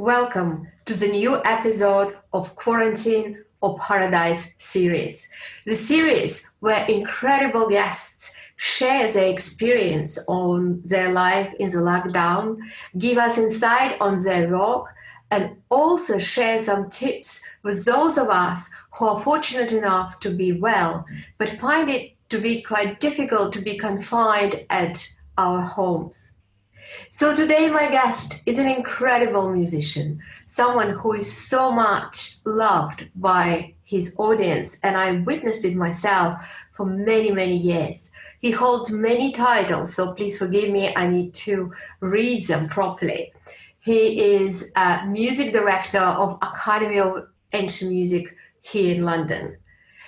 Welcome to the new episode of Quarantine or Paradise series. The series where incredible guests share their experience on their life in the lockdown, give us insight on their work, and also share some tips with those of us who are fortunate enough to be well, but find it to be quite difficult to be confined at our homes. So today my guest is an incredible musician, someone who is so much loved by his audience, and I witnessed it myself for many, many years. He holds many titles, so please forgive me, I need to read them properly. He is a music director of Academy of Ancient Music here in London.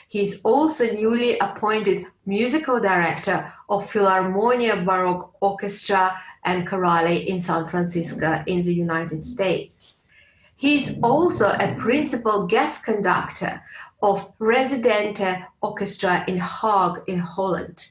He's also newly appointed musical director of Philharmonia Baroque Orchestra and Chorale in San Francisco in the United States. He's also a principal guest conductor of Residentie Orchestra in Hague in Holland.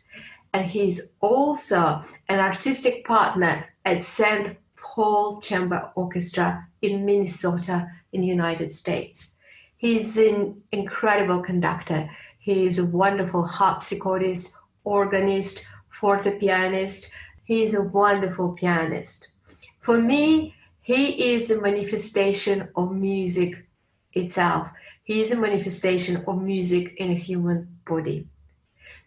And he's also an artistic partner at St. Paul Chamber Orchestra in Minnesota in the United States. He's an incredible conductor. He is a wonderful harpsichordist, organist, forte pianist. He is a wonderful pianist. For me, he is a manifestation of music itself. He is a manifestation of music in a human body.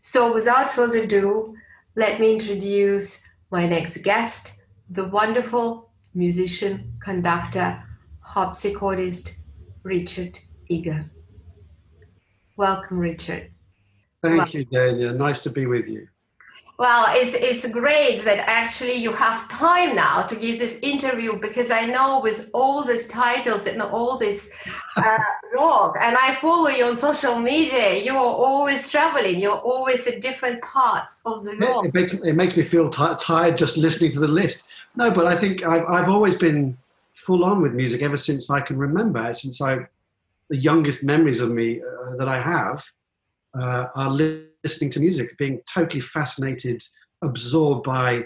So without further ado, let me introduce my next guest, the wonderful musician, conductor, harpsichordist, Richard Egarr. Welcome, Richard. Thank you, GéNIA. Nice to be with you. Well, it's great that actually you have time now to give this interview, because I know with all these titles and all this work, and I follow you on social media, you're always traveling, you're always at different parts of the world. It makes me feel tired just listening to the list. No, but I think I've always been full on with music ever since I can remember. The youngest memories of me that I have are listening to music, being totally fascinated, absorbed by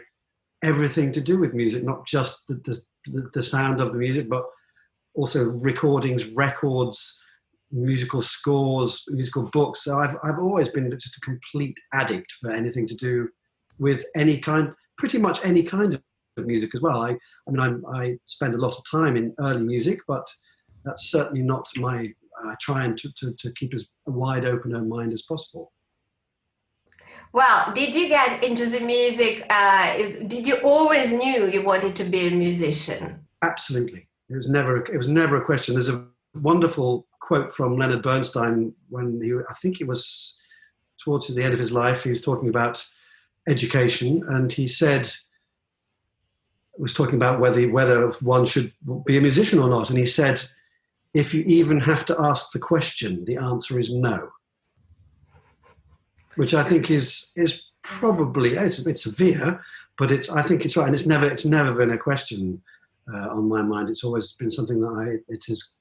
everything to do with music, not just the sound of the music, but also recordings, records, musical scores, musical books. So I've always been just a complete addict for anything to do with pretty much any kind of music as well. I spend a lot of time in early music, but that's certainly not my trying to keep as wide open a mind as possible. Well, did you get into the music? Did you always knew you wanted to be a musician? Absolutely. It was never a question. There's a wonderful quote from Leonard Bernstein when I think he was towards the end of his life. He was talking about education, and he was talking about whether one should be a musician or not. And he said, if you even have to ask the question, the answer is no. Which I think is probably, it's severe, but I think it's right. And it's never been a question on my mind. It's always been something that it is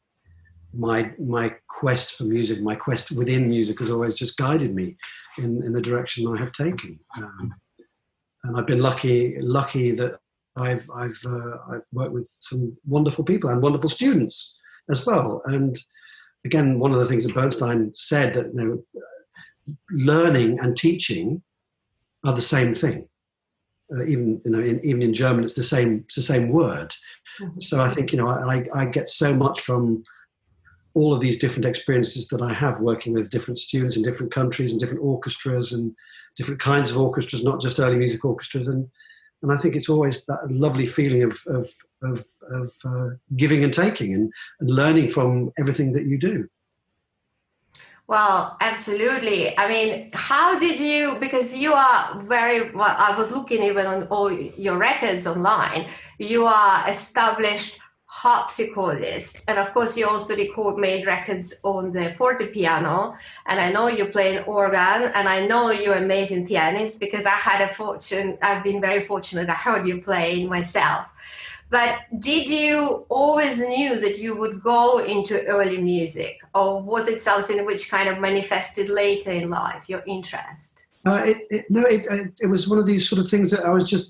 my quest for music, my quest within music has always just guided me in the direction I have taken. And I've been lucky that I've worked with some wonderful people and wonderful students as well. And again, one of the things that Bernstein said, that learning and teaching are the same thing. Even in German, it's the same word. Mm-hmm. So I think I get so much from all of these different experiences that I have working with different students in different countries and different orchestras and different kinds of orchestras, not just early music orchestras. And I think it's always that lovely feeling of giving and taking and learning from everything that you do. Well, absolutely. I mean, how did you, because you are I was looking even on all your records online, you are established harpsichordist, and of course you also made records on the forte piano, and I know you play an organ, and I know you're an amazing pianist because I've been very fortunate, I heard you playing myself. But did you always knew that you would go into early music, or was it something which kind of manifested later in life, your interest? It was one of these sort of things that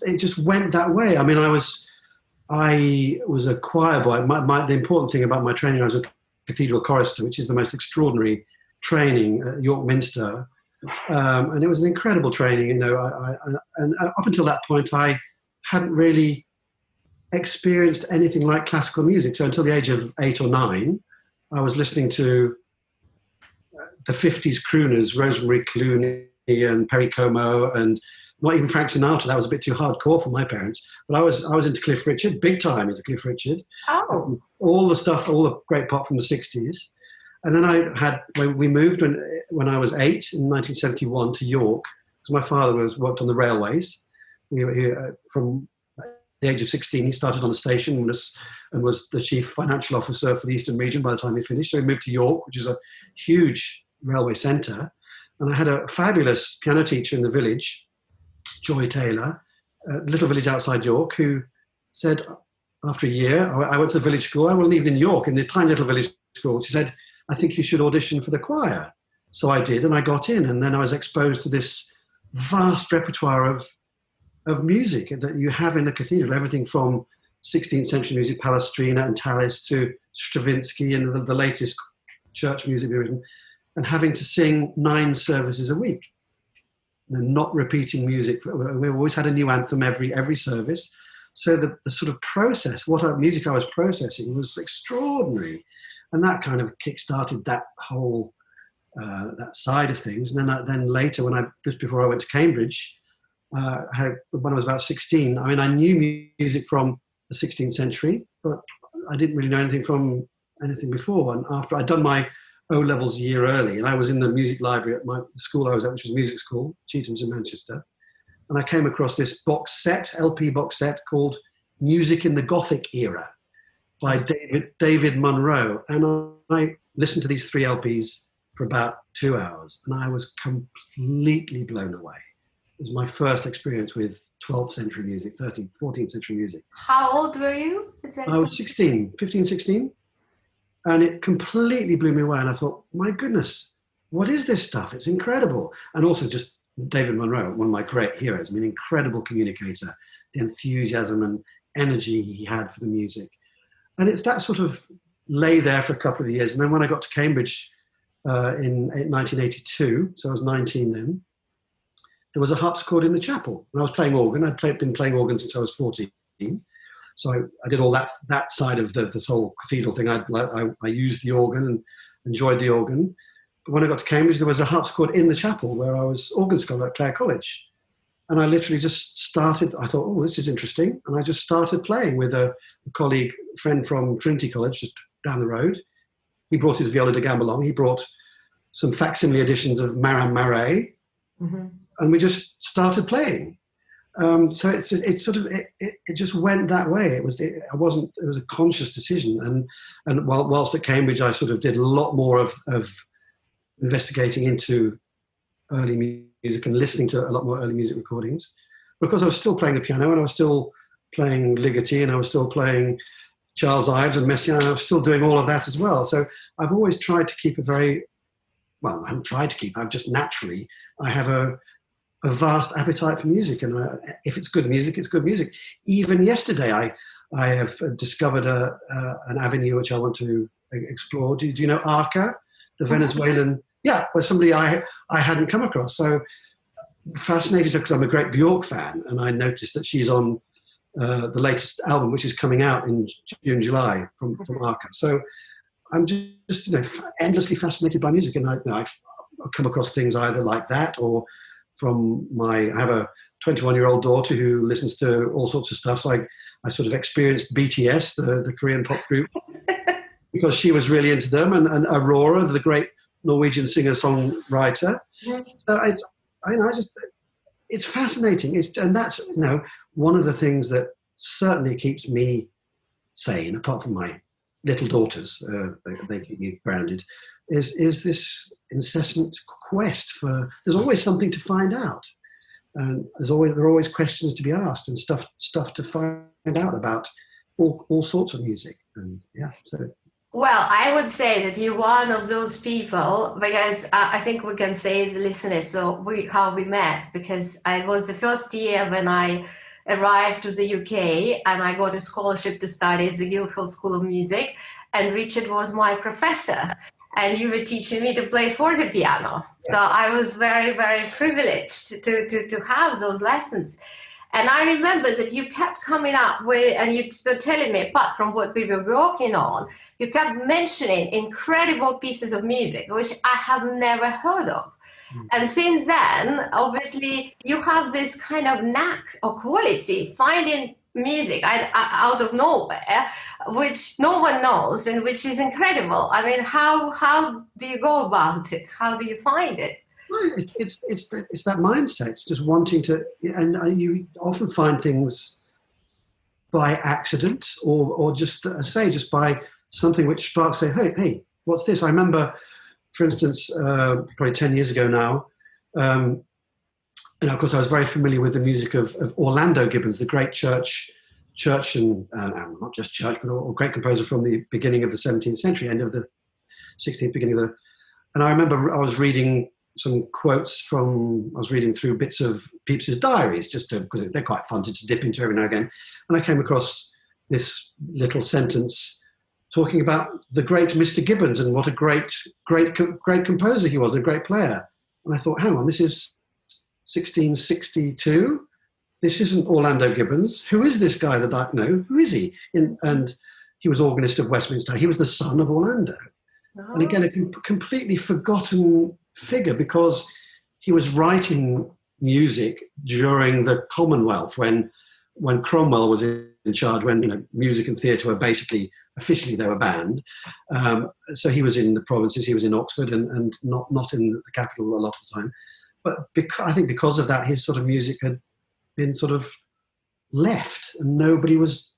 it just went that way. I mean, I was a choir boy. The important thing about my training, I was a cathedral chorister, which is the most extraordinary training at York Minster. And it was an incredible training. And up until that point, I hadn't really experienced anything like classical music. So until the age of 8 or 9, I was listening to the 50s crooners, Rosemary Clooney and Perry Como, and not even Frank Sinatra. That was a bit too hardcore for my parents. But I was into Cliff Richard, big time into Cliff Richard. Oh. All the stuff, all the great pop from the 60s. And then we moved when I was 8 in 1971 to York, because my father worked on the railways. From the age of 16, he started on the station and was the chief financial officer for the Eastern region by the time he finished. So he moved to York, which is a huge railway centre. And I had a fabulous piano teacher in the village, Joy Taylor, a little village outside York, who said, after a year, I went to the village school. I wasn't even in York, in the tiny little village school. She said, I think you should audition for the choir. So I did, and I got in, and then I was exposed to this vast repertoire of music that you have in a cathedral, everything from 16th century music, Palestrina and Tallis, to Stravinsky and the latest church music written, and having to sing 9 services a week. Not repeating music. We always had a new anthem every service. So the sort of process, music I was processing was extraordinary. And that kind of kick-started that whole, that side of things. And then later, just before I went to Cambridge, when I was about 16, I knew music from the 16th century, but I didn't really know anything before. And after I'd done my O-levels a year early, and I was in the music library at the school I was at, which was music school, Cheetham's in Manchester, and I came across this LP box set called Music in the Gothic Era by David Munro. And I listened to these 3 LPs for about 2 hours, and I was completely blown away. It was my first experience with 12th century music, 13th, 14th century music. How old were you? I was 16, 15, 16. And it completely blew me away. And I thought, my goodness, what is this stuff? It's incredible. And also just David Munro, one of my great heroes, incredible communicator, the enthusiasm and energy he had for the music. And it's that sort of lay there for a couple of years. And then when I got to Cambridge in 1982, so I was 19 then, there was a harpsichord in the chapel. And I was playing organ. Been playing organ since I was 14. So I did all that side of this whole cathedral thing. I used the organ and enjoyed the organ. But when I got to Cambridge, there was a harpsichord in the chapel where I was organ scholar at Clare College. And I literally just started, I thought, oh, this is interesting. And I just started playing with a friend from Trinity College, just down the road. He brought his viola da gamba along. He brought some facsimile editions of Marin Marais. Mm-hmm. And we just started playing. So it just went that way. It was a conscious decision. And whilst at Cambridge, I sort of did a lot more of investigating into early music and listening to a lot more early music recordings, because I was still playing the piano and I was still playing Ligeti and I was still playing Charles Ives and Messiaen, and I was still doing all of that as well. So I've always tried to keep I haven't tried to keep, I've just naturally, I have a vast appetite for music, and if it's good music, it's good music. Even yesterday, I have discovered an avenue which I want to explore. Do you know Arca, the Venezuelan? Yeah, well, somebody I hadn't come across. So fascinated because I'm a great Bjork fan, and I noticed that she's on the latest album, which is coming out in June, July from Arca. So I'm just endlessly fascinated by music, and I've come across things either like that or from I have a 21-year-old daughter who listens to all sorts of stuff. So I sort of experienced BTS, the Korean pop group, because she was really into them, and Aurora, the great Norwegian singer-songwriter. So it's fascinating. And that's one of the things that certainly keeps me sane, apart from my little daughters, they keep me grounded, is this incessant quest for. There's always something to find out, and there are always questions to be asked and stuff to find out about all sorts of music. And so. Well, I would say that you're one of those people, because I think we can say as listeners, how we met, because I was the first year when I arrived to the UK and I got a scholarship to study at the Guildhall School of Music, and Richard was my professor, and you were teaching me to play fortepiano. So I was very, very privileged to have those lessons. And I remember that you kept coming up with, and you were telling me, apart from what we were working on, you kept mentioning incredible pieces of music, which I have never heard of. And since then, obviously, you have this kind of knack or quality finding music out of nowhere, which no one knows and which is incredible. I mean, how do you go about it? How do you find it? Well, it's that mindset, just wanting to, and you often find things by accident or just just by something which sparks, say, hey, what's this? I remember, for instance, probably 10 years ago now, and of course I was very familiar with the music of Orlando Gibbons, the great church and not just church, but a great composer from the beginning of the 17th century, end of the 16th, beginning of the, and I remember I was reading some quotes I was reading through bits of Pepys's diaries, because they're quite fun to dip into every now and again. And I came across this little sentence talking about the great Mr. Gibbons and what a great composer he was, and a great player. And I thought, hang on, this is 1662. This isn't Orlando Gibbons. Who is this guy that I know? Who is he? And he was organist of Westminster. He was the son of Orlando. Oh. And again, a completely forgotten figure, because he was writing music during the Commonwealth when Cromwell was in charge, when music and theatre were basically officially they were banned. So he was in the provinces, he was in Oxford and not in the capital a lot of the time. But I think because of that, his sort of music had been sort of left, and nobody was.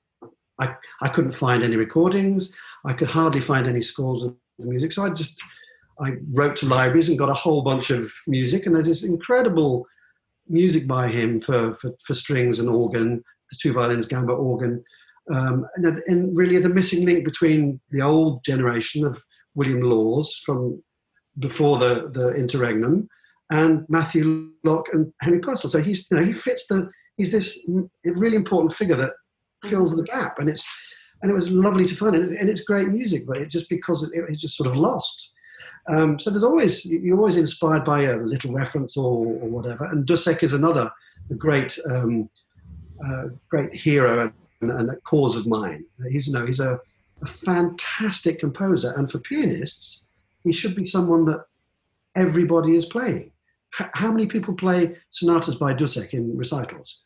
I couldn't find any recordings. I could hardly find any scores of the music. So I wrote to libraries and got a whole bunch of music, and there's this incredible music by him for strings and organ, the two violins, gamba, organ, and really the missing link between the old generation of William Laws from before the interregnum and Matthew Locke and Henry Purcell. So he fits he's this really important figure that fills the gap, and it was lovely to find it, and it's great music, but it just because it just sort of lost. So you're always inspired by a little reference or whatever. And Dussek is another great hero and a cause of mine. He's a fantastic composer, and for pianists, he should be someone that everybody is playing. How many people play sonatas by Dussek in recitals?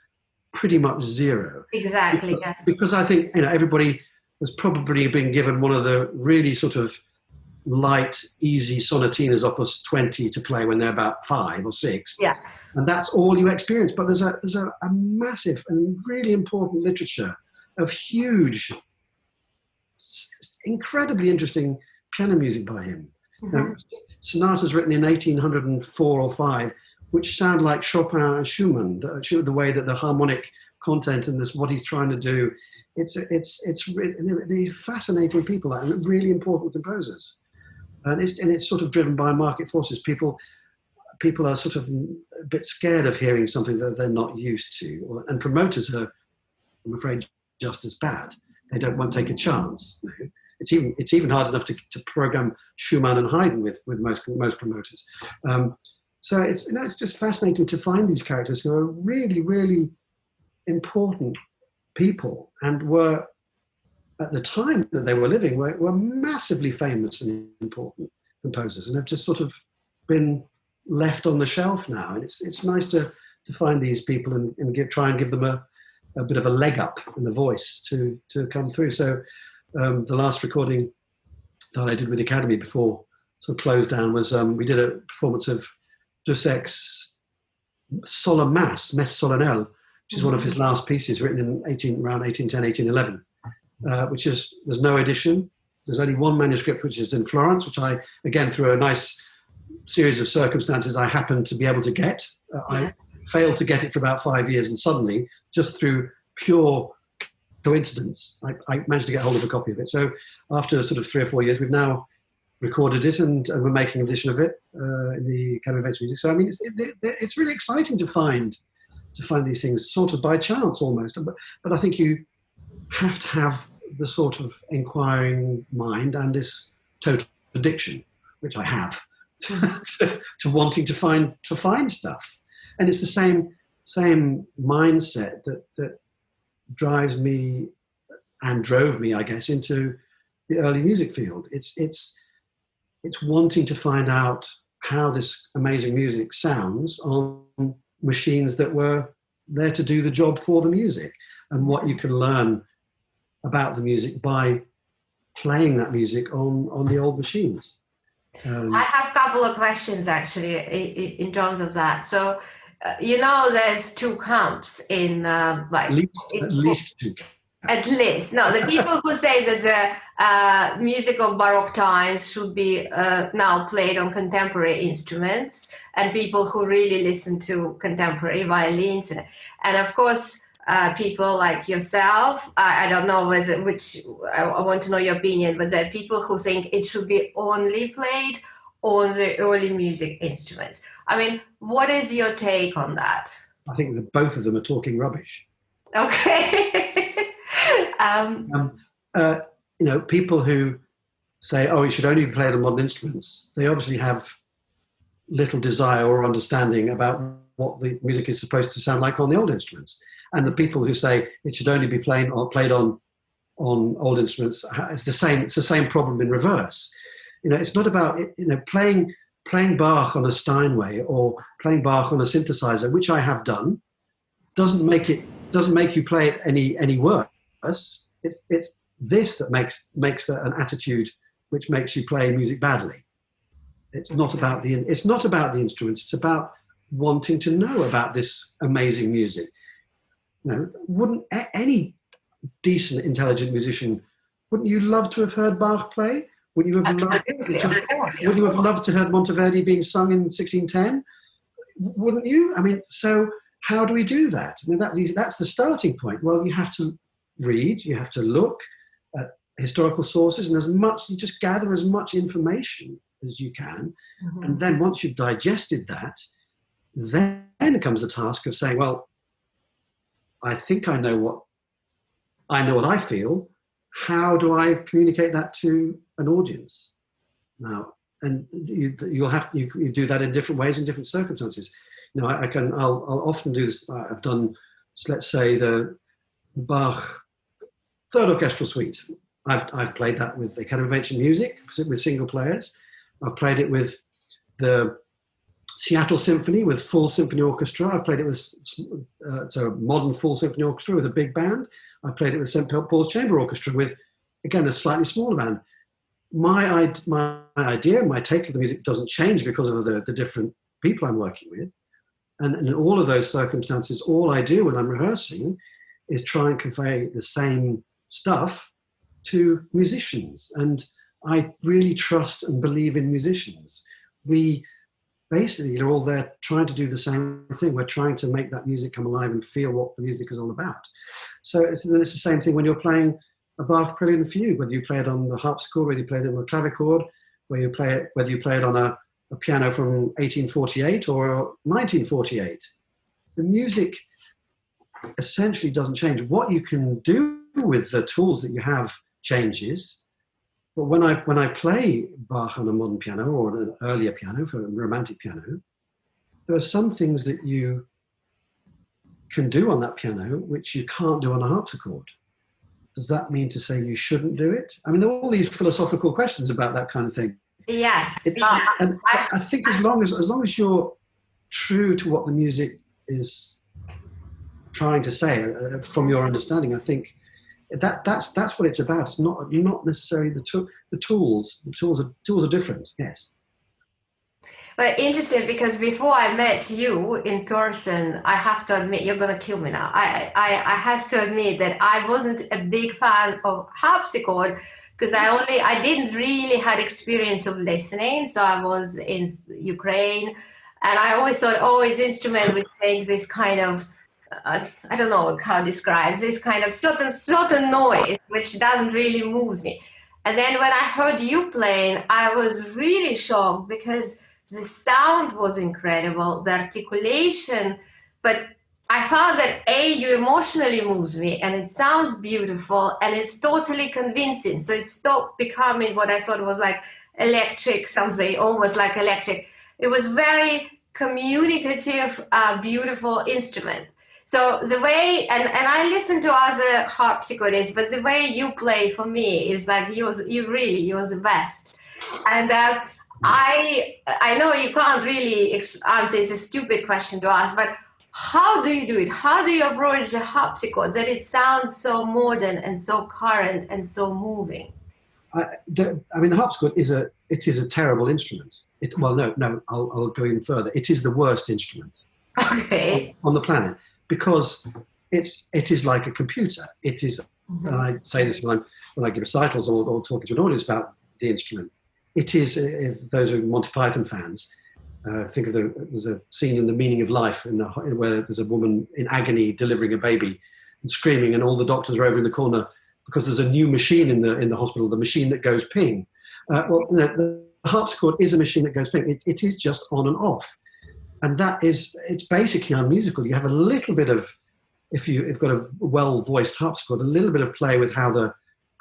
Pretty much zero. Exactly. Because I think everybody has probably been given one of the really sort of light, easy sonatinas opus 20 to play when they're about 5 or 6. Yes. And that's all you experience. But there's a massive and really important literature of huge, incredibly interesting piano music by him. Mm-hmm. Sonatas written in 1804 or 5, which sound like Chopin and Schumann, the way that the harmonic content and what he's trying to do. They're fascinating people, and really important composers. And it's sort of driven by market forces. People are sort of a bit scared of hearing something that they're not used to, and promoters are, I'm afraid, just as bad. They won't take a chance. It's even hard enough to program Schumann and Haydn with most promoters. So it's just fascinating to find these characters who are really, really important people, and were, at the time that they were living, were massively famous and important composers, and have just sort of been left on the shelf now. And it's nice to find these people and try and give them a bit of a leg up in the voice to come through. So the last recording that I did with the Academy before sort of closed down was we did a performance of Dussek's Solemn Mass, Messe Solennelle, which is one of his last pieces, written in around 1810, 1811. There's no edition. There's only one manuscript, which is in Florence, which I, again, through a nice series of circumstances, I happened to be able to get. I failed to get it for about 5 years, and suddenly, just through pure coincidence, I managed to get hold of a copy of it. So after sort of 3 or 4 years, we've now recorded it, and we're making an edition of it in the Academy of Music. So I mean, it's really exciting to find find these things sort of by chance almost. But I think you have to have the sort of inquiring mind and this total addiction, which I have, to wanting to find stuff. And it's the same mindset that drives me and drove me, I guess, into the early music field. It's wanting to find out how this amazing music sounds on machines that were there to do the job for the music, and what you can learn about the music by playing that music on the old machines. I have a couple of questions actually in terms of that. So, there's two camps in at least two. At least, no, the people who say that the music of Baroque times should be now played on contemporary instruments, and people who really listen to contemporary violins, and of course, people like yourself. I don't know I want to know your opinion, but there are people who think it should be only played on the early music instruments. I mean, what is your take on that? I think that both of them are talking rubbish. Okay. People who say, "Oh, it should only be played on modern instruments," they obviously have little desire or understanding about what the music is supposed to sound like on the old instruments. And the people who say it should only be played on old instruments, it's the same problem in reverse. It's not about playing Bach on a Steinway or playing Bach on a synthesizer, which I have done, doesn't make you play it any worse. It's this that makes an attitude which makes you play music badly. It's not about the instruments. It's about wanting to know about this amazing music. Wouldn't any decent, intelligent musician, wouldn't you love to have heard Bach play? Would you have loved to have heard Monteverdi being sung in 1610? Wouldn't you? I mean, so how do we do that? I mean, that's the starting point. Well, you have to read, you have to look at historical sources, and you just gather as much information as you can. Mm-hmm. And then once you've digested that, then comes the task of saying, well, I think I know what I feel. How do I communicate that to an audience? Now, and you do that in different ways in different circumstances. I'll often do this. I've done, let's say, the Bach Third Orchestral Suite. I've played that with the Academy of Ancient Music with single players. I've played it with the Seattle Symphony with full symphony orchestra. I've played it with it's a modern full symphony orchestra with a big band. I played it with St. Paul's Chamber Orchestra with, again, a slightly smaller band. My idea, my take of the music doesn't change because of the different people I'm working with. And in all of those circumstances, all I do when I'm rehearsing is try and convey the same stuff to musicians. And I really trust and believe in musicians. We basically are all there trying to do the same thing. We're trying to make that music come alive and feel what the music is all about. So it's the same thing when you're playing a Bach Prelude and Fugue, whether you play it on the harpsichord, whether you play it on the clavichord, whether you play it on a piano from 1848 or 1948. The music essentially doesn't change. What you can do with the tools that you have changes. But when I play Bach on a modern piano or an earlier piano, for a romantic piano, there are some things that you can do on that piano which you can't do on a harpsichord. Does that mean to say you shouldn't do it? I mean, there are all these philosophical questions about that kind of thing. Yes. And I think as long as you're true to what the music is trying to say from your understanding, I think that's what it's about. It's not necessarily the tools. The tools are different. Yes. Well, interesting, because before I met you in person, I have to admit, you're going to kill me now. I have to admit that I wasn't a big fan of harpsichord because I didn't really had experience of listening. So I was in Ukraine, and I always thought, it's instrument which makes this kind of I don't know how to describe this kind of certain noise which doesn't really move me. And then when I heard you playing, I was really shocked because the sound was incredible, the articulation, but I found that you emotionally moves me, and it sounds beautiful, and it's totally convincing. So it stopped becoming what I thought was like electric, something almost like electric. It was very communicative, beautiful instrument. So the way, and I listen to other harpsichordists, but the way you play for me is like you're the best. And I know you can't really answer. It's a stupid question to ask, but how do you do it? How do you approach the harpsichord that it sounds so modern and so current and so moving? I mean, the harpsichord is a terrible instrument. I'll go even further. It is the worst instrument on the planet, because it is like a computer. It is, and I say this when I give recitals or talking to an audience about the instrument. It is, if those who are Monty Python fans, think of there's a scene in The Meaning of Life where there's a woman in agony delivering a baby and screaming, and all the doctors are over in the corner because there's a new machine in the hospital, the machine that goes ping. The harpsichord is a machine that goes ping. It is just on and off. And it's basically unmusical. You have a little bit of, if you've got a well-voiced harpsichord, a little bit of play with how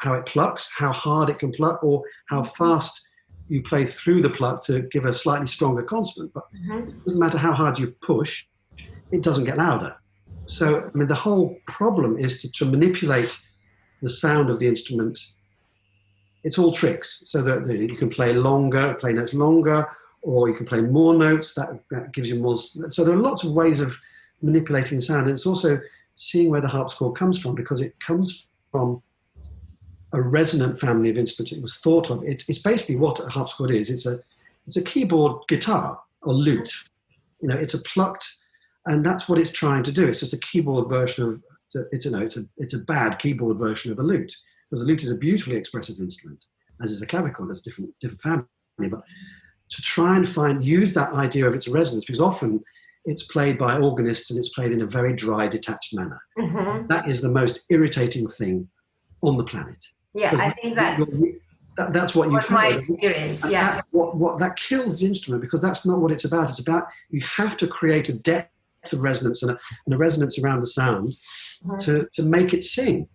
it plucks, how hard it can pluck, or how fast you play through the pluck to give a slightly stronger consonant. But it doesn't matter how hard you push, it doesn't get louder. So, I mean, the whole problem is to manipulate the sound of the instrument. It's all tricks. So that you can play notes longer, or you can play more notes. That gives you more. So there are lots of ways of manipulating the sound. And it's also seeing where the harpsichord comes from, because it comes from a resonant family of instruments. It was thought of. It's basically what a harpsichord is. It's a keyboard guitar or lute. It's a plucked, and that's what it's trying to do. It's just a keyboard version of. It's a bad keyboard version of a lute, because a lute is a beautifully expressive instrument, as is a clavichord. It's a different family, but to try and use that idea of its resonance, because often it's played by organists and it's played in a very dry, detached manner. Mm-hmm. That is the most irritating thing on the planet. Yeah, I think that's what you feel. My experience, yeah. That's what that kills the instrument, because that's not what it's about. It's about, you have to create a depth of resonance and a resonance around the sound to make it sing.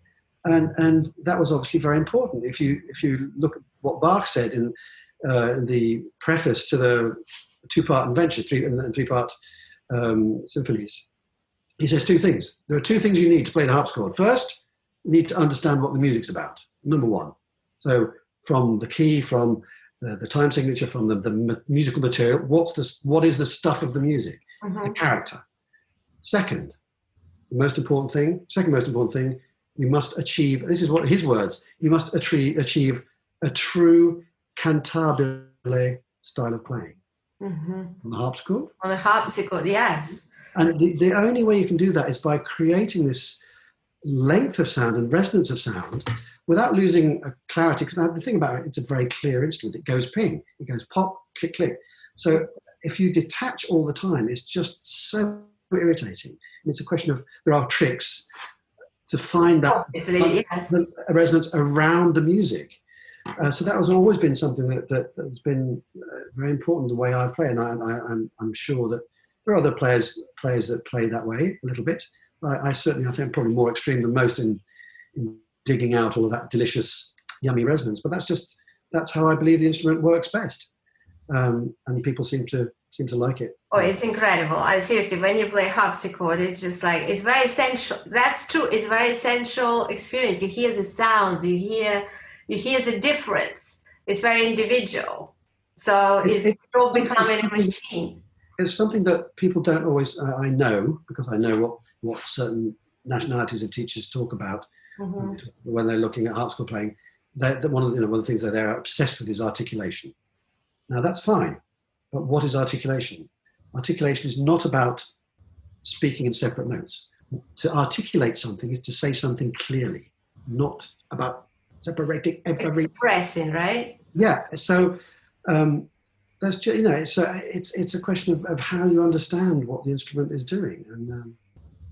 And that was obviously very important. If you look at what Bach said in the preface to the two-part Adventure, three-part symphonies, he says two things. There are two things you need to play the harpsichord. First, you need to understand what the music's about, number one. So from the key, from the time signature, from the musical material, what is the stuff of the music, the character. Second most important thing, you must achieve, this is what his words, you must achieve a true cantabile style of playing. On the harpsichord? On the harpsichord, yes. And the only way you can do that is by creating this length of sound and resonance of sound without losing a clarity. Because the thing about it, it's a very clear instrument. It goes ping, it goes pop, click, click. So if you detach all the time, it's just so irritating. And it's a question of, there are tricks to find that resonance around the music. So that has always been something that has been very important, the way I play. And I'm sure that there are other players that play that way a little bit. I think probably more extreme than most in digging out all of that delicious, yummy resonance. But that's how I believe the instrument works best. And people seem to like it. Oh, it's incredible. Seriously, when you play harpsichord, it's just like, it's very essential. That's true. It's very essential experience. You hear the sounds, you hear the difference. It's very individual. So it's all becoming a machine. It's something that people don't always, I know, because I know what certain nationalities of teachers talk about when they're looking at harpsichord playing. One of the things that they're obsessed with is articulation. Now that's fine, but what is articulation? Articulation is not about speaking in separate notes. To articulate something is to say something clearly, not about separating every... Expressing, right? Yeah, so that's just, it's a question of how you understand what the instrument is doing. And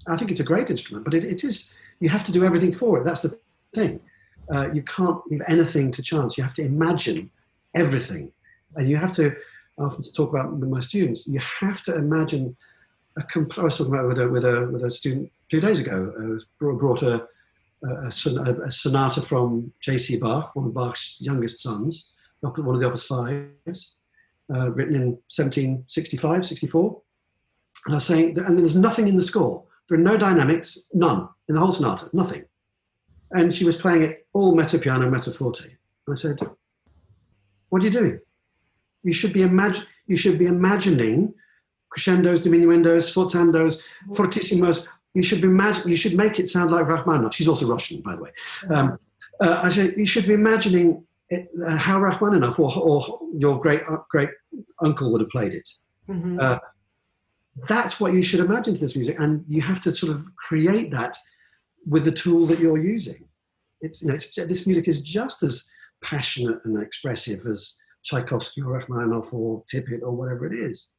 I think it's a great instrument, but it is, you have to do everything for it. That's the thing. You can't leave anything to chance. You have to imagine everything. And you have to, I often talk about with my students, you have to imagine I was talking about with a student 2 days ago. Brought a sonata from J.C. Bach, one of Bach's youngest sons, one of the Opus 5s, written in 1765, 64. And I was saying, and there's nothing in the score. There are no dynamics, none, in the whole sonata, nothing. And she was playing it all mezzo piano, mezzo forte. And I said, what are you doing? You should be imagining crescendos, diminuendos, sforzandos, fortissimos. You should make it sound like Rachmaninoff. She's also Russian, by the way. I said, you should be imagining how Rachmaninoff or your great uncle would have played it. Mm-hmm. That's what you should imagine to this music, and you have to sort of create that with the tool that you're using. This music is just as passionate and expressive as Tchaikovsky or Rachmaninoff or Tippett or whatever it is,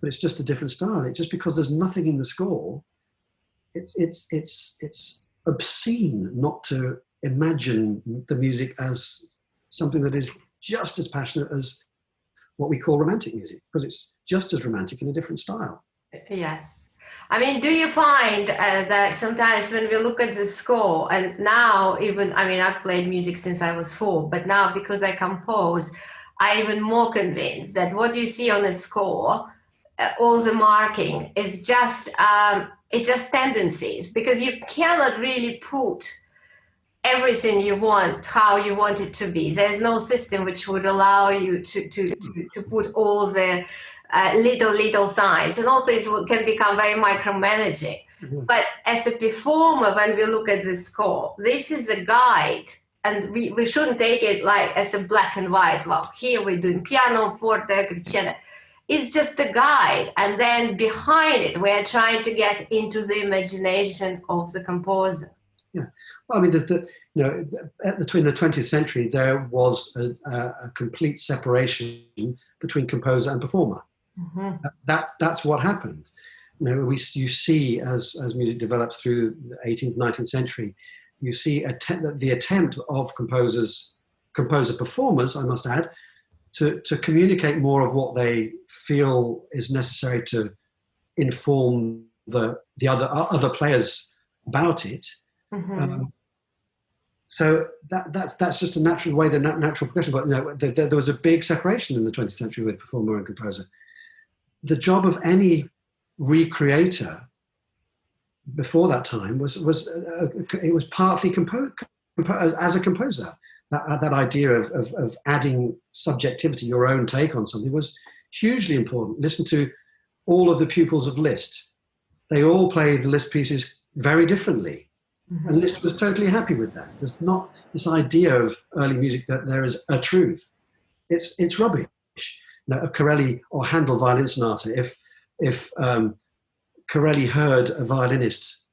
but it's just a different style. It's just because there's nothing in the score. It's obscene not to imagine the music as something that is just as passionate as what we call romantic music, because it's just as romantic in a different style. Yes. I mean, do you find that sometimes when we look at the score, and now I've played music since I was 4, but now because I compose, I'm even more convinced that what you see on the score, all the marking is just tendencies, because you cannot really put everything you want how you want it to be. There's no system which would allow you to put all the little signs, and also it can become very micromanaging. Mm-hmm. But as a performer, when we look at the score, this is a guide, and we shouldn't take it like as a black and white. Well, here we're doing piano, forte, crescendo. It's just a guide, and then behind it, we're trying to get into the imagination of the composer. Yeah, well, I mean, between the 20th century, there was a complete separation between composer and performer. Mm-hmm. That's what happened. You see as music develops through the 18th, 19th century, you see the attempt of composer performers, I must add, to communicate more of what they feel is necessary to inform the other players about it. Mm-hmm. So that's just a natural way, the natural progression. But there was a big separation in the 20th century with performer and composer. The job of any recreator before that time was partly as a composer. That idea of adding subjectivity, your own take on something, was hugely important. Listen to all of the pupils of Liszt. They all play the Liszt pieces very differently. Mm-hmm. And Liszt was totally happy with that. There's not this idea of early music that there is a truth. It's rubbish. A Chorale or Handel violin sonata, if Chorale heard a violinist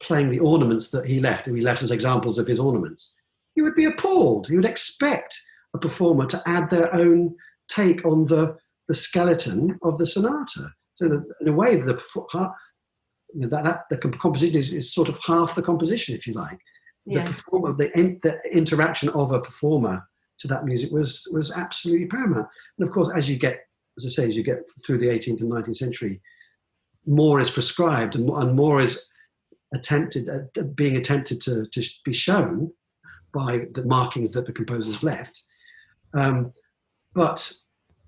playing the ornaments that he left as examples of his ornaments, he would be appalled. He would expect a performer to add their own take on the skeleton of the sonata. So that, in a way, the composition is sort of half the composition, if you like. Yeah. The interaction of a performer to that music was absolutely paramount. And of course, as you get through the 18th and 19th century, more is prescribed and more is being attempted to be shown by the markings that the composers left. But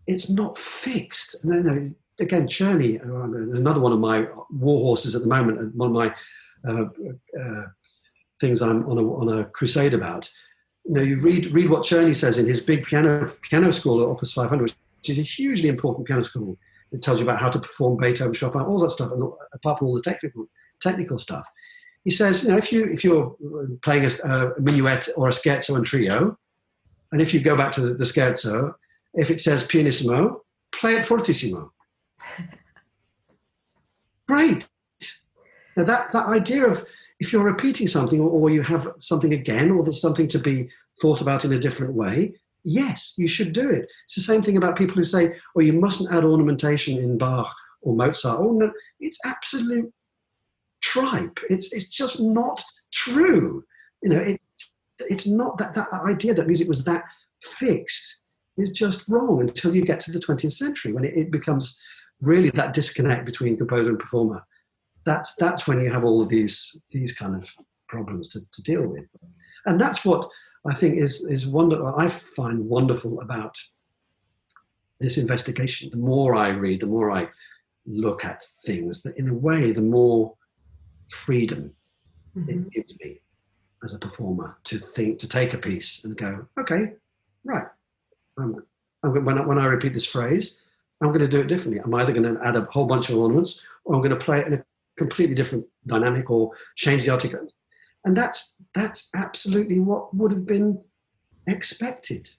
it's not fixed. No. Again, Czerny, another one of my war horses at the moment, and one of my things I'm on a crusade about. You read what Czerny says in his big piano school at Opus 500, which is a hugely important piano school. It tells you about how to perform Beethoven, Chopin, all that stuff, and apart from all the technical stuff. He says, if you're playing a minuet or a scherzo and trio, and if you go back to the scherzo, if it says pianissimo, play it fortissimo. Great. Now that idea of, if you're repeating something or you have something again, or there's something to be thought about in a different way, yes, you should do it. It's the same thing about people who say, you mustn't add ornamentation in Bach or Mozart. Oh, no, it's absolute tripe. It's just not true. It's not that idea that music was that fixed is just wrong until you get to the 20th century, when it becomes really that disconnect between composer and performer, that's when you have all of these kind of problems to deal with. And that's what I think is wonderful. I find wonderful about this investigation. The more I read, the more I look at things, that in a way, the more freedom it gives me as a performer to think, to take a piece and go, okay, right. When I repeat this phrase, I'm going to do it differently. I'm either going to add a whole bunch of ornaments, or I'm going to play it in a completely different dynamic, or change the article. And that's absolutely what would have been expected.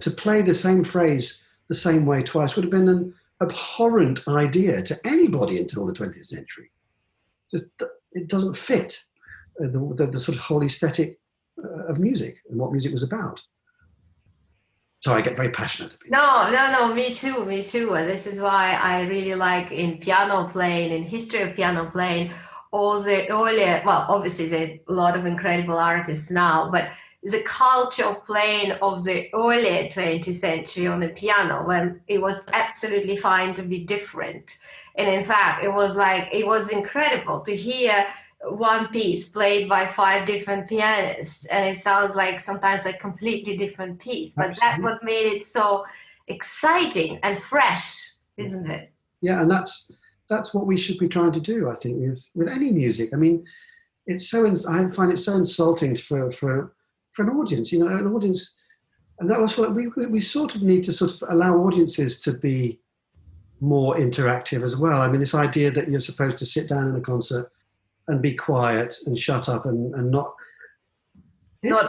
To play the same phrase the same way twice would have been an abhorrent idea to anybody until the 20th century. Just it doesn't fit the sort of whole aesthetic of music and what music was about. So I get very passionate. No, me too. This is why I really like in piano playing, in history of piano playing, all the earlier, well, obviously there's a lot of incredible artists now, but the culture of playing of the earlier 20th century on the piano, when it was absolutely fine to be different. And in fact, it was incredible to hear one piece played by 5 different pianists, and it sounds like sometimes a completely different piece, but that's what made it so exciting and fresh, isn't it? Yeah, and that's what we should be trying to do, I think, with any music. I mean, I find it so insulting for an audience, an audience, and that was what we sort of need to sort of allow audiences to be more interactive as well. I mean, this idea that you're supposed to sit down in a concert and be quiet and shut up and not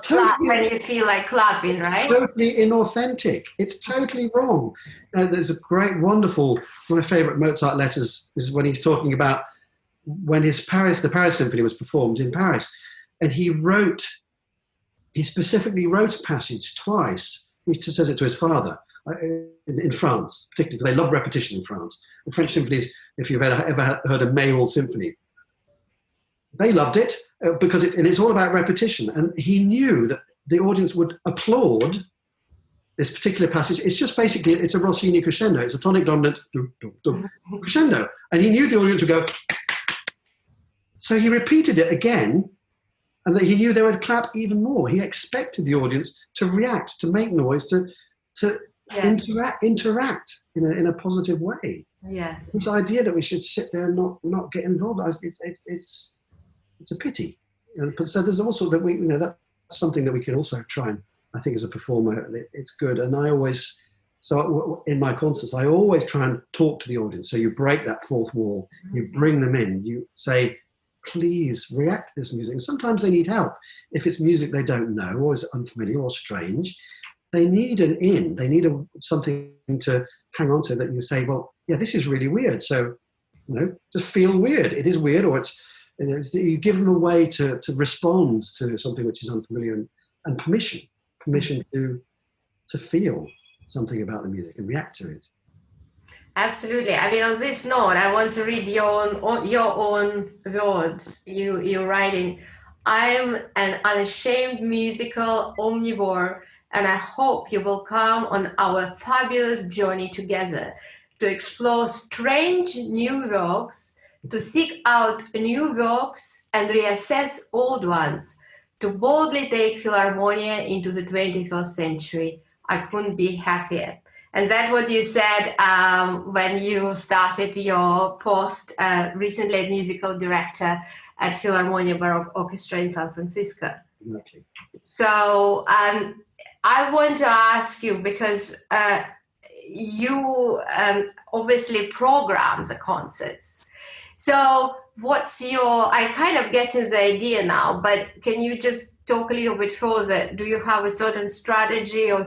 clap when you feel like clapping, right? Totally inauthentic. It's totally wrong. There's a great, wonderful, one of my favourite Mozart letters is when he's talking about when the Paris Symphony was performed in Paris, and he specifically wrote a passage twice. He says it to his father in France, particularly because they love repetition in France. The French symphonies, if you've ever heard a Mayol symphony, they loved it because it's all about repetition. And he knew that the audience would applaud this particular passage. It's just basically, it's a Rossini crescendo. It's a tonic dominant crescendo. And he knew the audience would go. So he repeated it again, and that he knew they would clap even more. He expected the audience to react, to make noise, to interact in a positive way. Yes. This idea that we should sit there and not get involved, it's a pity. So there's also that that's something that we can also try and, I think, as a performer, it's good. And so in my concerts, I always try and talk to the audience. So you break that fourth wall, you bring them in, you say, please react to this music. And sometimes they need help. If it's music they don't know, or is unfamiliar or strange, they need an in. They need something to hang on to that you say, well, yeah, this is really weird. So, just feel weird. It is weird, or you give them a way to respond to something which is unfamiliar, and permission to feel something about the music and react to it. Absolutely. I mean, on this note, I want to read your own words. You're writing, I am an unashamed musical omnivore, and I hope you will come on our fabulous journey together to explore strange new works, to seek out new works and reassess old ones, to boldly take Philharmonia into the 21st century. I couldn't be happier. And that's what you said when you started your post recently as musical director at Philharmonia Baroque Orchestra in San Francisco. Exactly. So I want to ask you, because you obviously program the concerts. So I kind of getting the idea now, but can you just talk a little bit further? Do you have a certain strategy or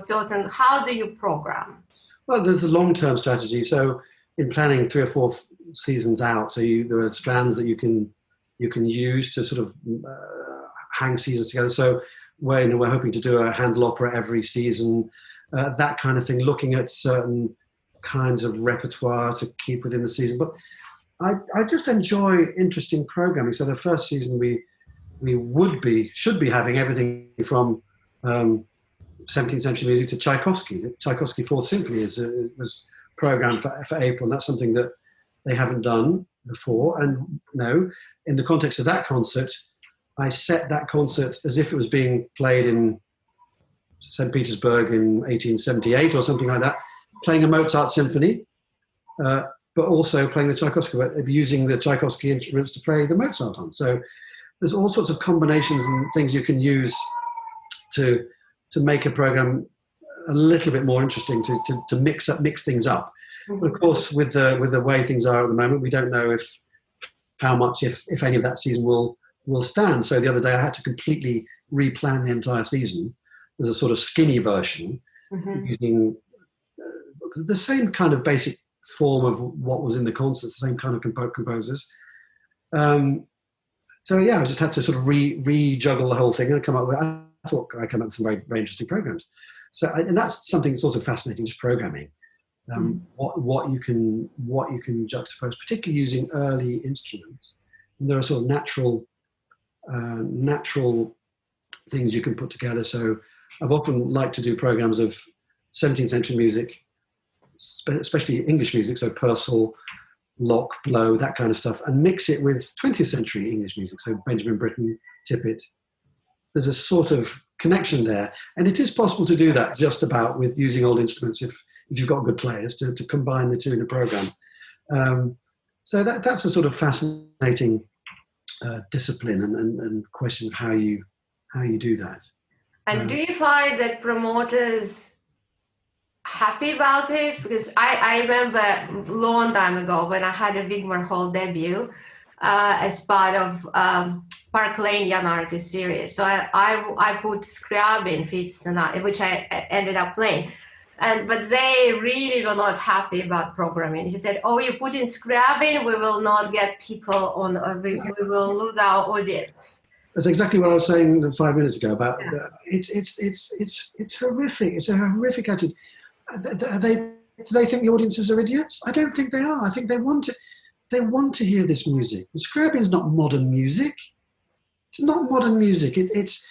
how do you program? Well, there's a long-term strategy. So in planning 3 or 4 seasons out, so there are strands that you can use to sort of hang seasons together. So we're hoping to do a Handel opera every season, that kind of thing, looking at certain kinds of repertoire to keep within the season. But I just enjoy interesting programming. So the first season we should be having everything from 17th century music to Tchaikovsky. The Tchaikovsky Fourth Symphony was program for April. And that's something that they haven't done before. And no, in the context of that concert, I set that concert as if it was being played in St. Petersburg in 1878 or something like that, playing a Mozart symphony, but also playing the Tchaikovsky, using the Tchaikovsky instruments to play the Mozart on. So there's all sorts of combinations and things you can use to make a program a little bit more interesting, to mix things up. But of course, with the way things are at the moment, we don't know how much, if any of that season will stand. So the other day I had to completely replan the entire season. There's a sort of skinny version using the same kind of basic form of what was in the concerts, the same kind of composers. So yeah, I just had to sort of re-juggle the whole thing and come up with. I thought I came up with some very, very interesting programs. So and that's something that's also fascinating, just programming. What you can juxtapose, particularly using early instruments. And there are sort of natural things you can put together. So I've often liked to do programs of 17th century music, especially English music, so Purcell, Locke, Blow, that kind of stuff, and mix it with 20th century English music, so Benjamin Britten, Tippett. There's a sort of connection there. And it is possible to do that just about with using old instruments if you've got good players to combine the two in a program. So that's a sort of fascinating discipline and question of how you do that. And do you find that promoters happy about it? Because I remember a long time ago when I had a Wigmore Hall debut as part of Park Lane Young Artist series. So I put Scriabin Fifth Sonata, which I ended up playing. But they really were not happy about programming. He said, "Oh, you put in Scriabin, we will not get people on, we will lose our audience." That's exactly what I was saying 5 minutes ago about it's horrific. It's a horrific attitude. Do they think the audiences are idiots? I don't think they are. I think they want to hear this music. Scriabin is not modern music. It's not modern music. It's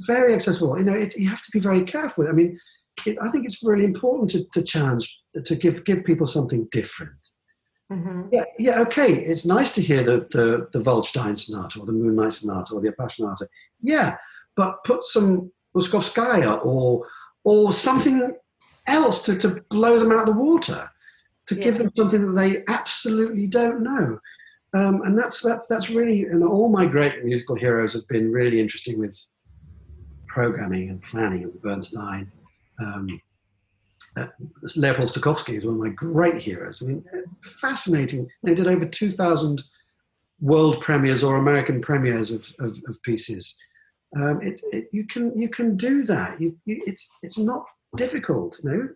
very accessible. You know, you have to be very careful with it. I mean, I think it's really important to challenge, to give people something different. Mm-hmm. Yeah, okay. It's nice to hear the Waldstein Sonata or the Moonlight Sonata or the Appassionata. Yeah, but put some Moskovskaya or something else to blow them out of the water, to give them something that they absolutely don't know. And that's really, and all my great musical heroes have been really interesting with programming and planning, and Bernstein. Leopold Stokowski is one of my great heroes. I mean, fascinating. They did over 2,000 world premieres or American premieres of pieces. You can do that. It's not difficult, you know,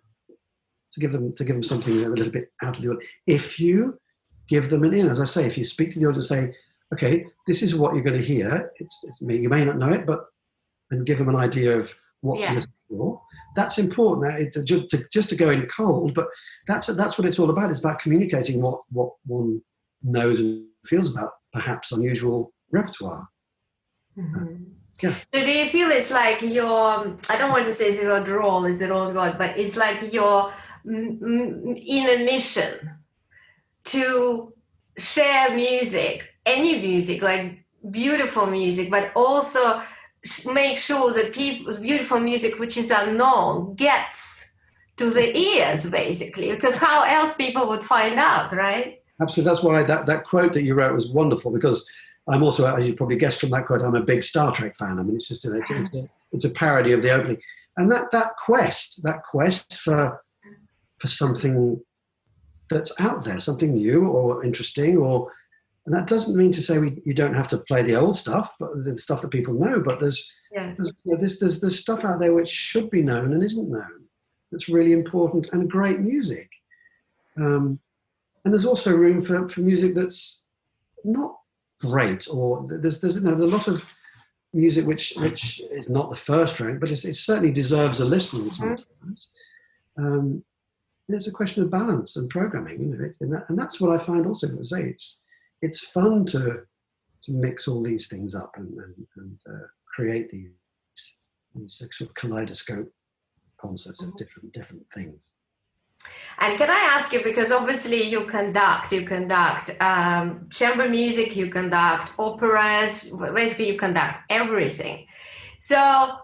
to give them something a little bit out of the order. If you give them an in, as I say, if you speak to the audience and say, okay, this is what you're going to hear. It's me. You may not know it, and give them an idea of what to listen for. That's important. Just to go in cold, but that's what it's all about. It's about communicating what one knows and feels about perhaps unusual repertoire. Mm-hmm. Yeah. So do you feel it's like I don't want to say it's your role is the wrong word, but it's like your inner mission to share music, any music, like beautiful music, but also make sure that beautiful music which is unknown gets to the ears, basically, because how else people would find out, right? Absolutely. That's why that quote that you wrote was wonderful, because I'm also, as you probably guessed from that quote, I'm a big Star Trek fan. I mean, it's just it's a parody of the opening, and that quest for something that's out there, something new or interesting, and that doesn't mean to say you don't have to play the old stuff, but the stuff that people know. But there's stuff out there which should be known and isn't known. That's really important and great music. And there's also room for music that's not great, or there's a lot of music which is not the first rank, but it certainly deserves a listen sometimes. It's a question of balance and programming, you know, and that's what I find also. As I say, it's fun to mix all these things up and create these sort of kaleidoscope concerts of different things. And can I ask you, because obviously you conduct chamber music, you conduct operas, basically you conduct everything. So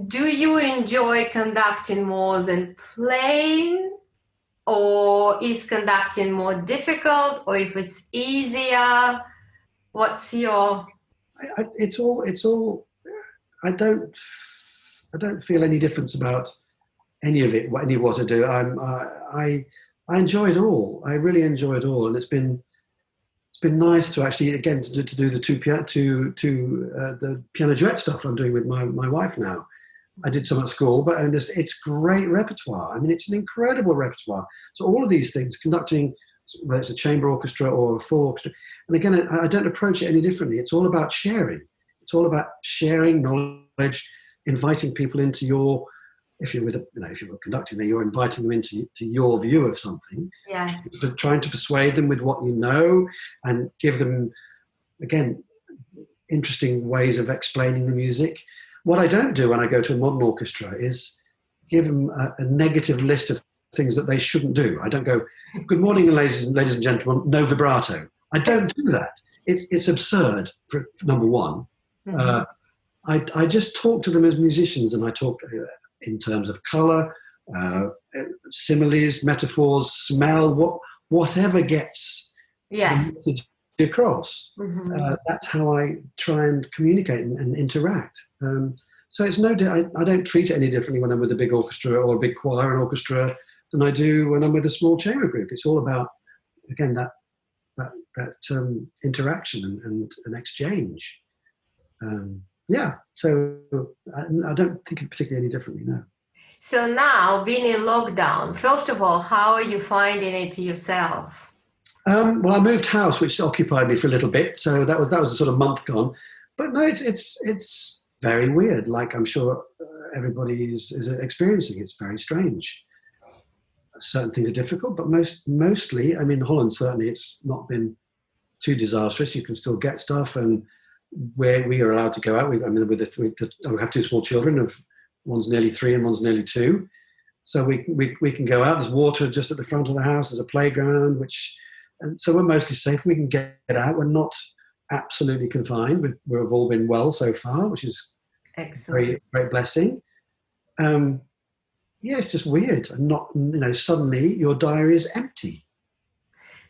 do you enjoy conducting more than playing, or is conducting more difficult, or if it's easier, what's your... It's all, I don't feel any difference about any of it, any of what I do. I enjoy it all. I really enjoy it all, and it's been nice to actually again to do the the piano duet stuff I'm doing with my wife now. I did some at school, but it's great repertoire. I mean, it's an incredible repertoire. So all of these things, conducting, whether it's a chamber orchestra or a full orchestra, and again, I don't approach it any differently. It's all about sharing. It's all about sharing knowledge, inviting people into your. If you're if you're conducting there, you're inviting them into your view of something. Yes. But trying to persuade them with what you know and give them, again, interesting ways of explaining the music. What I don't do when I go to a modern orchestra is give them a negative list of things that they shouldn't do. I don't go, good morning, ladies and gentlemen, no vibrato. I don't do that. It's absurd, for number one. Mm-hmm. I just talk to them as musicians, and I talk in terms of colour, similes, metaphors, smell, whatever gets the message across. Mm-hmm. That's how I try and communicate and interact. So it's I don't treat it any differently when I'm with a big orchestra or a big choir and orchestra than I do when I'm with a small chamber group. It's all about, again, that interaction and exchange. So I don't think it particularly any differently, no. So now, being in lockdown, first of all, how are you finding it yourself? Well, I moved house, which occupied me for a little bit, so that was a sort of month gone. But no, it's very weird. Like I'm sure everybody is experiencing. It's very strange. Certain things are difficult, but mostly, I mean, Holland certainly, it's not been too disastrous. You can still get stuff, and where we are allowed to go out. We have two small children. One's nearly 3 and one's nearly 2, so we can go out. There's water just at the front of the house. There's a playground, and so we're mostly safe. We can get out. We're not absolutely confined. We've all been well so far, which is excellent. Very great blessing. It's just weird, and not suddenly your diary is empty.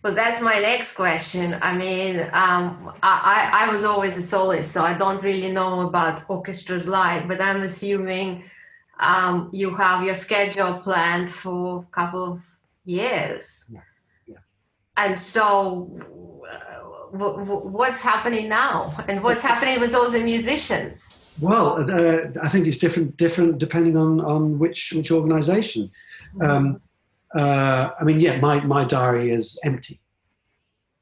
Well, that's my next question. I mean, I was always a soloist, so I don't really know about orchestras live, but I'm assuming you have your schedule planned for a couple of years. Yeah. And so what's happening now? And what's happening with all the musicians? Well, I think it's different depending on which organisation. Mm-hmm. I mean, my diary is empty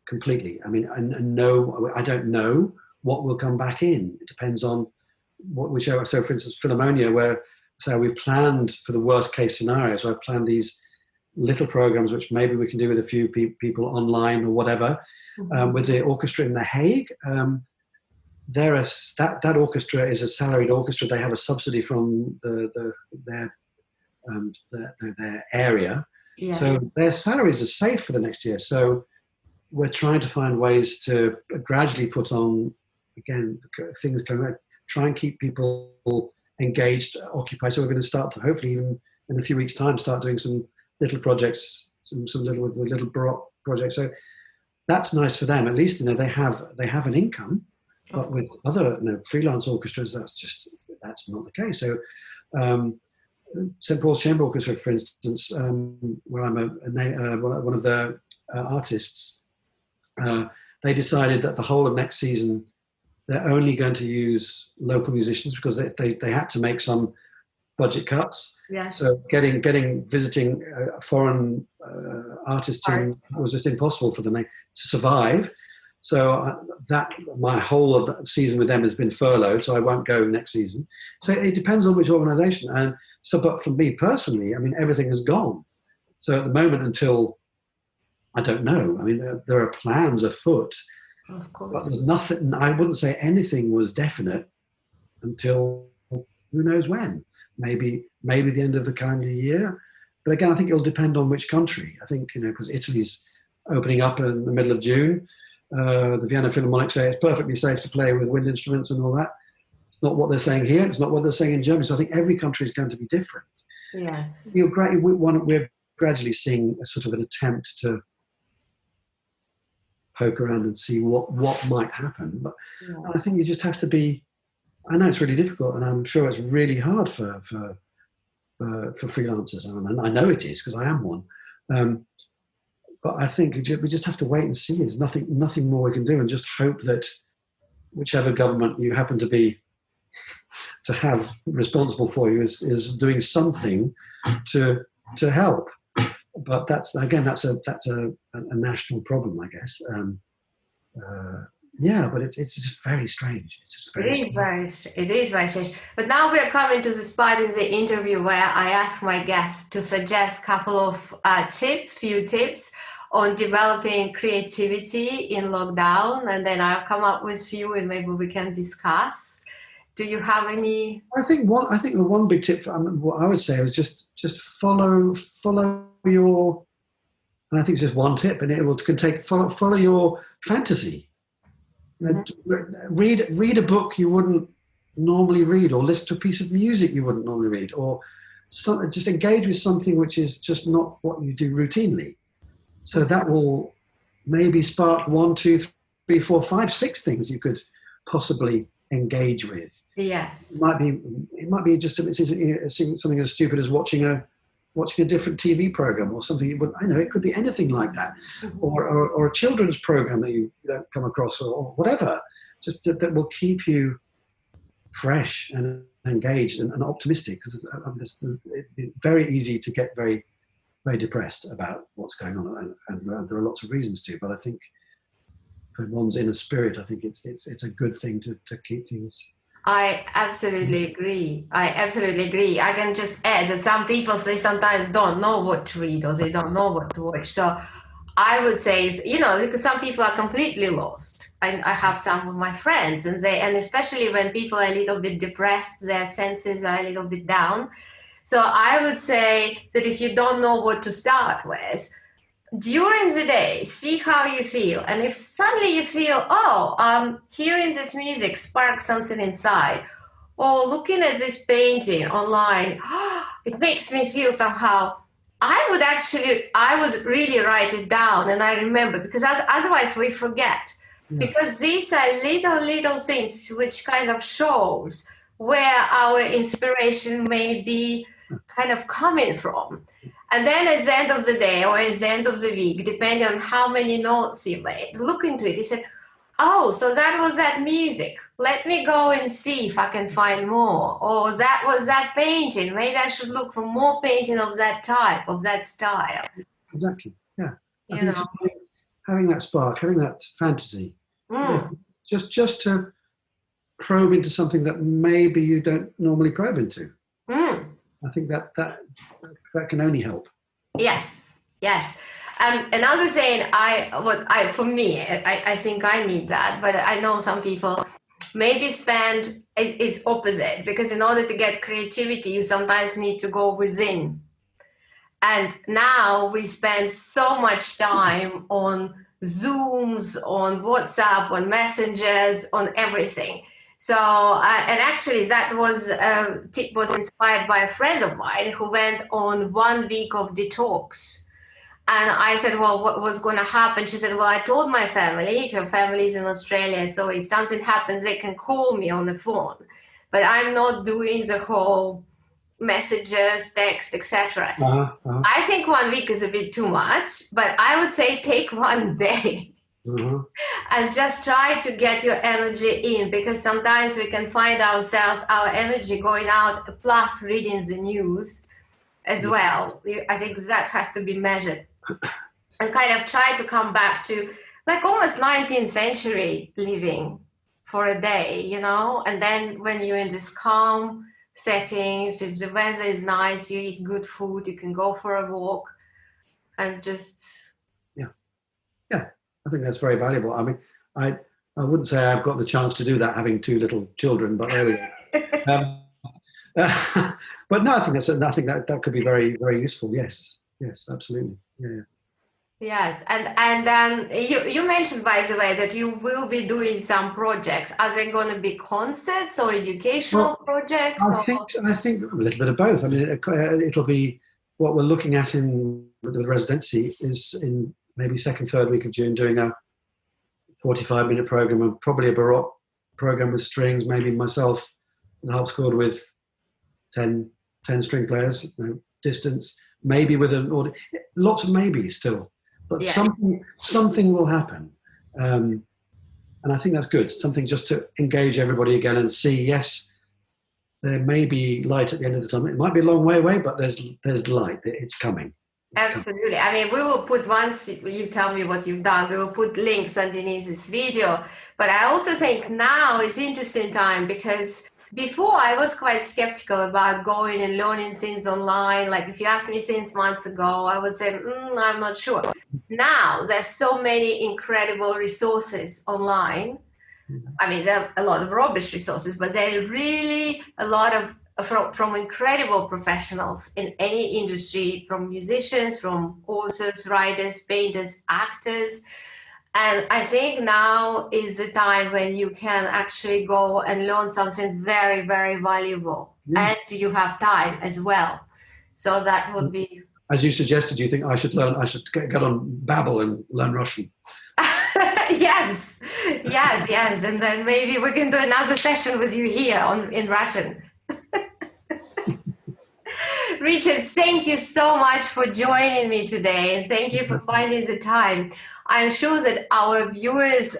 completely. I mean, I don't know what will come back in. It depends on whichever. So, for instance, Philharmonia, we've planned for the worst case scenario. So I've planned these little programs, which maybe we can do with a few people online or whatever. Mm-hmm. With the orchestra in the Hague, that orchestra is a salaried orchestra. They have a subsidy from their area. Yeah. So their salaries are safe for the next year. So we're trying to find ways to gradually put on, again, things coming out, try and keep people engaged, occupied. So we're going to start to, hopefully even in a few weeks' time, start doing some little projects, some little Baroque projects. So that's nice for them. At least, they have an income. But with other freelance orchestras, that's not the case. So St. Paul's Chamber Orchestra, for instance, where I'm one of the artists, they decided that the whole of next season they're only going to use local musicians because they had to make some budget cuts. Yeah. So visiting foreign artists was just impossible for them to survive. So that my whole of the season with them has been furloughed, so I won't go next season. So it depends on which organisation. And so, but for me personally, I mean, everything has gone. So at the moment, until I don't know. I mean, there are plans afoot, of course, but there's nothing. I wouldn't say anything was definite until who knows when. Maybe the end of the calendar year. but again, I think it'll depend on which country. I think, because Italy's opening up in the middle of June. The Vienna Philharmonic say it's perfectly safe to play with wind instruments and all that. It's not what they're saying here. It's not what they're saying in Germany. So I think every country is going to be different. Yes. We're gradually seeing a sort of an attempt to poke around and see what might happen. But I think you just have to be, I know it's really difficult, and I'm sure it's really hard for freelancers. And I know it is, because I am one. But I think we just have to wait and see. There's nothing more we can do, and just hope that whichever government you happen to have responsible for you is doing something to help. But that's a national problem, I guess. But it's just very strange. It is very strange. But now we are coming to the part in the interview where I ask my guests to suggest a couple of few tips on developing creativity in lockdown, and then I'll come up with few and maybe we can discuss. Do you have any? I think the one big tip what I would say is just follow your, and I think it's just one tip, and follow your fantasy. Read a book you wouldn't normally read, or listen to a piece of music you wouldn't normally read, or just engage with something which is just not what you do routinely. So that will maybe spark 1, 2, 3, 4, 5, 6 things you could possibly engage with. Yes. It might be just something as stupid as watching a different TV program, or something it could be anything like that, or a children's program that you don't come across, or whatever, just that will keep you fresh and engaged and optimistic, because it's very easy to get very, very depressed about what's going on, and there are lots of reasons to, but I think for one's inner spirit, I think it's a good thing to keep things. I absolutely agree. I can just add that some people, they sometimes don't know what to read, or they don't know what to watch. So I would say, because some people are completely lost. I have some of my friends, and especially when people are a little bit depressed, their senses are a little bit down. So I would say that if you don't know what to start with, during the day, see how you feel. And if suddenly you feel, hearing this music sparks something inside, or looking at this painting online, it makes me feel somehow, I would really write it down, and I remember, because otherwise we forget. Yeah. Because these are little things which kind of shows where our inspiration may be kind of coming from. And then at the end of the day, or at the end of the week, depending on how many notes you made, look into it. You said, so that was that music. Let me go and see if I can find more. Or that was that painting. Maybe I should look for more painting of that type, of that style. Exactly, yeah. I think just having that spark, having that fantasy, just to probe into something that maybe you don't normally probe into. I think that can only help. Yes. Another thing, for me, I think I need that, but I know some people maybe it's opposite, because in order to get creativity, you sometimes need to go within. And now we spend so much time on Zooms, on WhatsApp, on messengers, on everything. So, and actually that tip was inspired by a friend of mine who went on 1 week of detox. And I said, well, what was going to happen? She said, well, I told my family, her family's in Australia, so if something happens, they can call me on the phone. But I'm not doing the whole messages, text, etc. I think 1 week is a bit too much, but I would say take 1 day. And just try to get your energy in, because sometimes we can find ourselves, our energy going out, plus reading the news as well. I think that has to be measured, and kind of try to come back to like almost 19th century living for a day, and then when you're in this calm settings, if the weather is nice, you eat good food, you can go for a walk, and just... Yeah. I think that's very valuable. I mean, I wouldn't say I've got the chance to do that having 2 little children, but there we go. But no, I think that could be very, very useful. Yes, yes, absolutely. Yeah. Yes, and you mentioned, by the way, that you will be doing some projects. Are they going to be concerts or educational Well, projects? I think a little bit of both. I mean, it'll be what we're looking at in the Residentie is in maybe second, third week of June doing a 45-minute program and probably a Baroque program with strings, maybe myself and harpsichord with 10 string players, distance, maybe with an order, lots of maybes still, but Yeah. something will happen. And I think that's good, something just to engage everybody again and see, yes, there may be light at the end of the tunnel. It might be a long way away, but there's light, it's coming. Absolutely. I mean, we will put, once you tell me what you've done, we will put links underneath this video. But I also think now is interesting time, because before I was quite skeptical about going and learning things online. Like if you asked me 6 months ago, I would say, I'm not sure. Now there's so many incredible resources online. I mean, there are a lot of rubbish resources, but there are really a lot of from incredible professionals in any industry, from musicians, from authors, writers, painters, actors. And I think now is the time when you can actually go and learn something very, very valuable. Yeah. And you have time as well. So that would be... As you suggested, do you think I should get on Babbel and learn Russian? Yes. And then maybe we can do another session with you here in Russian. Richard, thank you so much for joining me today, and thank you for finding the time. I'm sure that our viewers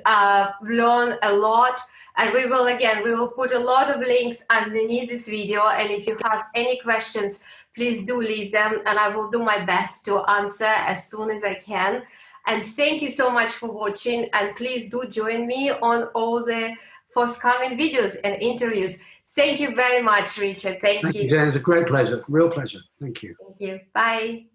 learn a lot, and we will put a lot of links underneath this video, and if you have any questions, please do leave them, and I will do my best to answer as soon as I can. And thank you so much for watching, and please do join me on all the forthcoming videos and interviews. Thank you very much, Richard. Thank you. Jen, it's a great pleasure, real pleasure. Thank you. Thank you. Bye.